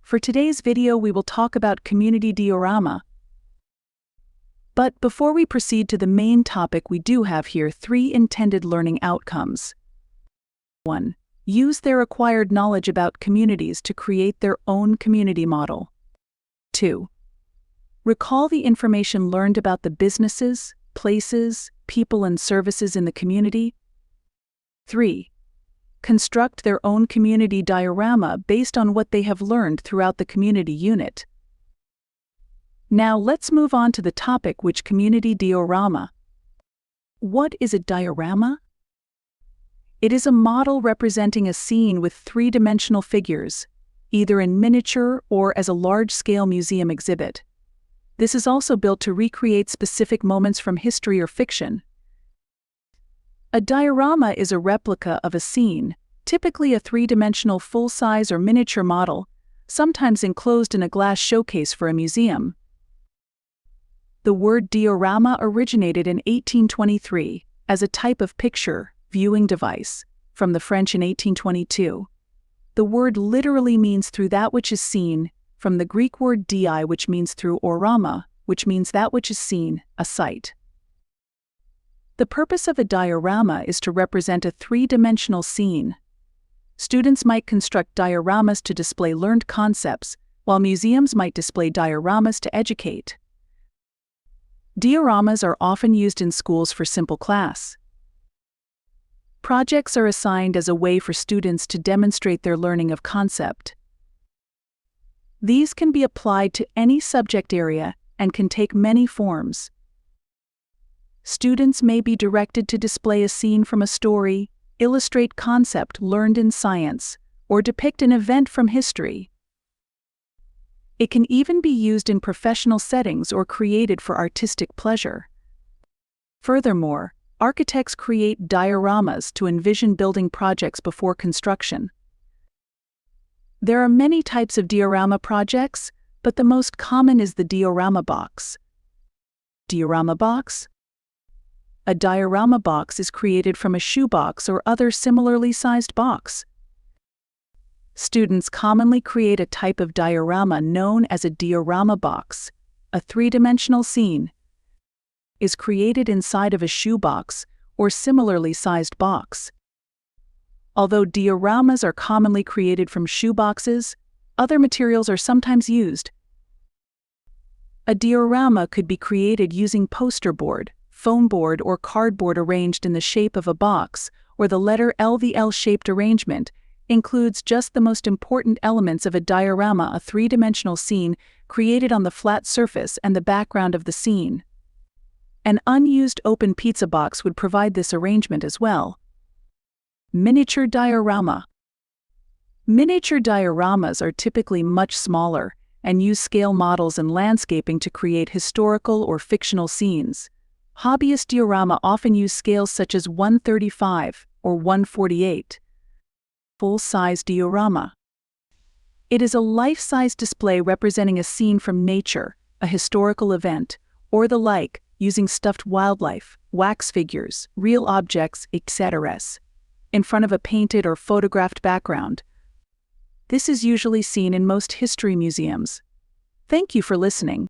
For today's video, we will talk about community diorama. But before we proceed to the main topic, we do have here 3 intended learning outcomes. 1. Use their acquired knowledge about communities to create their own community model. 2. Recall the information learned about the businesses, places, people, and services in the community. 3. Construct their own community diorama based on what they have learned throughout the community unit. Now let's move on to the topic, which community diorama. What is a diorama? It is a model representing a scene with 3-dimensional figures, either in miniature or as a large-scale museum exhibit. This is also built to recreate specific moments from history or fiction. A diorama is a replica of a scene, typically a 3-dimensional full-size or miniature model, sometimes enclosed in a glass showcase for a museum. The word diorama originated in 1823 as a type of picture viewing device, from the French in 1822. The word literally means through that which is seen, from the Greek word di, which means through, or rama, which means that which is seen, a sight. The purpose of a diorama is to represent a 3-dimensional scene. Students might construct dioramas to display learned concepts, while museums might display dioramas to educate. Dioramas are often used in schools for simple class. Projects are assigned as a way for students to demonstrate their learning of concept. These can be applied to any subject area and can take many forms. Students may be directed to display a scene from a story, illustrate concept learned in science, or depict an event from history. It can even be used in professional settings or created for artistic pleasure. Furthermore, architects create dioramas to envision building projects before construction. There are many types of diorama projects, but the most common is the diorama box. Diorama box? A diorama box is created from a shoebox or other similarly sized box. Students commonly create a type of diorama known as a diorama box. A 3-dimensional scene is created inside of a shoebox or similarly sized box. Although dioramas are commonly created from shoeboxes, other materials are sometimes used. A diorama could be created using poster board, foam board, or cardboard arranged in the shape of a box, or the letter L. The L-shaped arrangement includes just the most important elements of a diorama, a 3-dimensional scene created on the flat surface and the background of the scene. An unused open pizza box would provide this arrangement as well. Miniature diorama. Miniature dioramas are typically much smaller and use scale models and landscaping to create historical or fictional scenes. Hobbyist diorama often use scales such as 1/35 or 1/48. Full-size diorama. It is a life-size display representing a scene from nature, a historical event, or the like, using stuffed wildlife, wax figures, real objects, etc. in front of a painted or photographed background. This is usually seen in most history museums. Thank you for listening.